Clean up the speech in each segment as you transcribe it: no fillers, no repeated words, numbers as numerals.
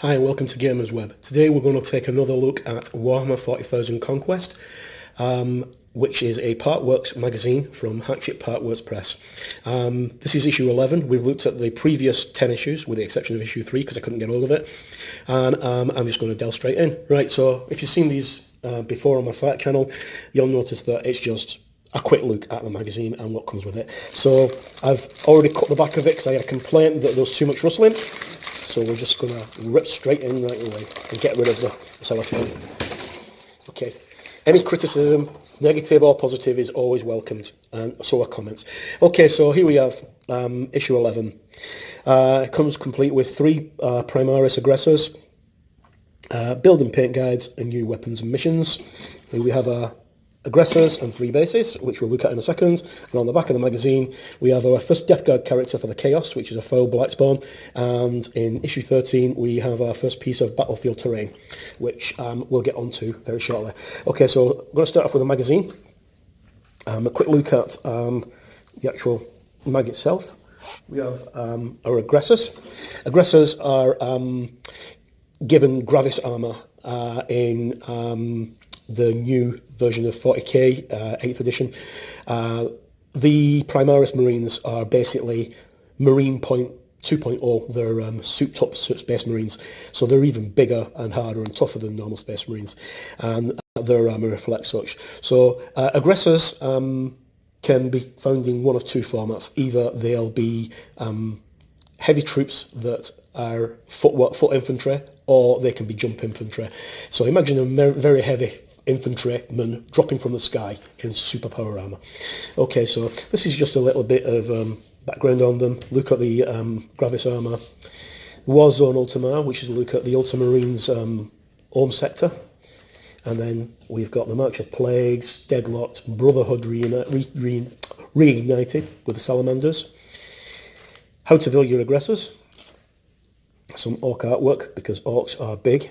Hi and welcome to Gamers Web. Today we're going to take another look at Warhammer 40,000 Conquest, which is a Partworks magazine from Hachette Partworks Press. This is issue 11. We've looked at the previous 10 issues with the exception of issue 3 because I couldn't get hold of it. And I'm just going to delve straight in. Right, so if you've seen these before on my site channel, you'll notice that it's just a quick look at the magazine and what comes with it. So I've already cut the back of it because I had a complaint that there was too much rustling. So we're just going to rip straight in right away and get rid of the cellophane. Okay, any criticism, negative or positive, is always welcomed, and so are comments. Okay, so here we have issue 11. It comes complete with 3 Primaris aggressors, build and paint guides, and new weapons and missions. Here we have aggressors and 3 bases, which we'll look at in a second. And on the back of the magazine, we have our first Death Guard character for the Chaos, which is a foe Blightspawn. And in issue 13, we have our first piece of battlefield terrain, which we'll get onto very shortly. Okay, so I'm going to start off with the magazine. A quick look at the actual mag itself. We have our aggressors. Aggressors are given Gravis armour in the new version of 40k, 8th edition. The Primaris Marines are basically Marine Point 2.0. They're souped-up Space Marines, so they're even bigger and harder and tougher than normal Space Marines, and their armour reflects such. So aggressors can be found in one of 2 formats. Either they'll be heavy troops that are foot infantry, or they can be jump infantry. So imagine a very heavy infantrymen dropping from the sky in superpower armour. Okay, so this is just a little bit of background on them. Look at the Gravis armour. Warzone Ultima, which is a look at the Ultramarines home sector. And then we've got the March of Plagues, Deadlocked, Brotherhood reignited with the Salamanders. How to build your aggressors. Some orc artwork, because orcs are big.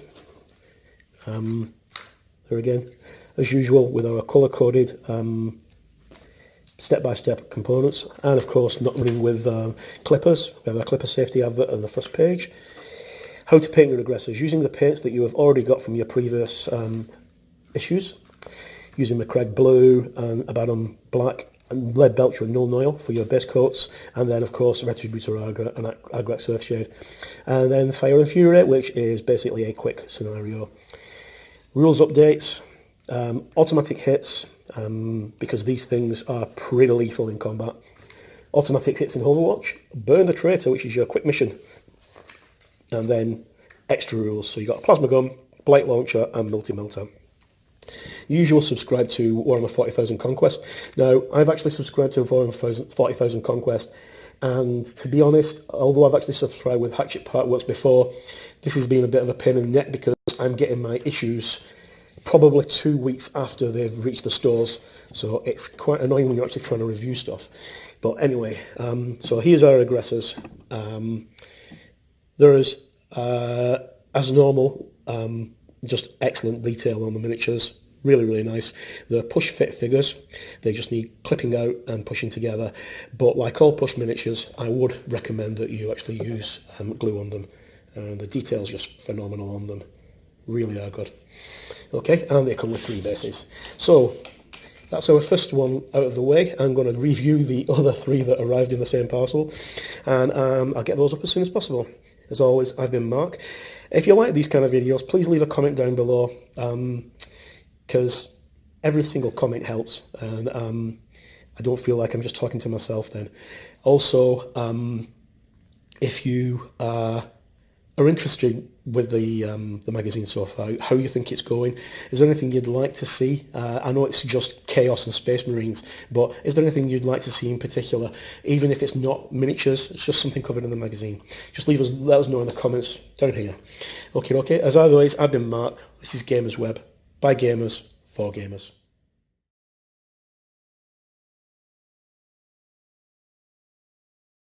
There again, as usual, with our colour-coded step-by-step components, and of course not running with clippers. We have a clipper safety advert on the first page. How to paint your aggressors, using the paints that you have already got from your previous issues, using McCraig Blue and Abaddon Black and Lead Belcher and Null Oil for your base coats, and then of course Retributor Agra and Agrax Earthshade, and then Fire and Fury, which is basically a quick scenario. Rules updates, automatic hits, because these things are pretty lethal in combat. Automatic hits in Overwatch, Burn the Traitor, which is your quick mission, and then extra rules. So you've got a plasma gun, blight launcher, and multi-melter. Usual subscribe to Warhammer 40,000 Conquest. Now, I've actually subscribed to Warhammer 40,000 Conquest, and to be honest, although I've actually subscribed with Hachette Partworks before, this has been a bit of a pain in the neck because I'm getting my issues probably 2 weeks after they've reached the stores, so it's quite annoying when you're actually trying to review stuff. But anyway, so here's our aggressors. There is, as normal, just excellent detail on the miniatures. Really nice. They're push fit figures. They just need clipping out and pushing together. But like all push miniatures, I would recommend that you actually use glue on them. The details just phenomenal on them. Really are good. Okay, and they come with 3 bases. So that's our first one out of the way. I'm going to review the other 3 that arrived in the same parcel, and I'll get those up as soon as possible. As always, I've been Mark. If you like these kind of videos, please leave a comment down below, because every single comment helps, and I don't feel like I'm just talking to myself then. Also, if you are interested with the magazine so far, how you think it's going, is there anything you'd like to see? I know it's just Chaos and Space Marines, but is there anything you'd like to see in particular? Even if it's not miniatures, it's just something covered in the magazine. Just let us know in the comments down here. Okay, as always, I've been Mark. This is Gamers Web. By gamers, for gamers.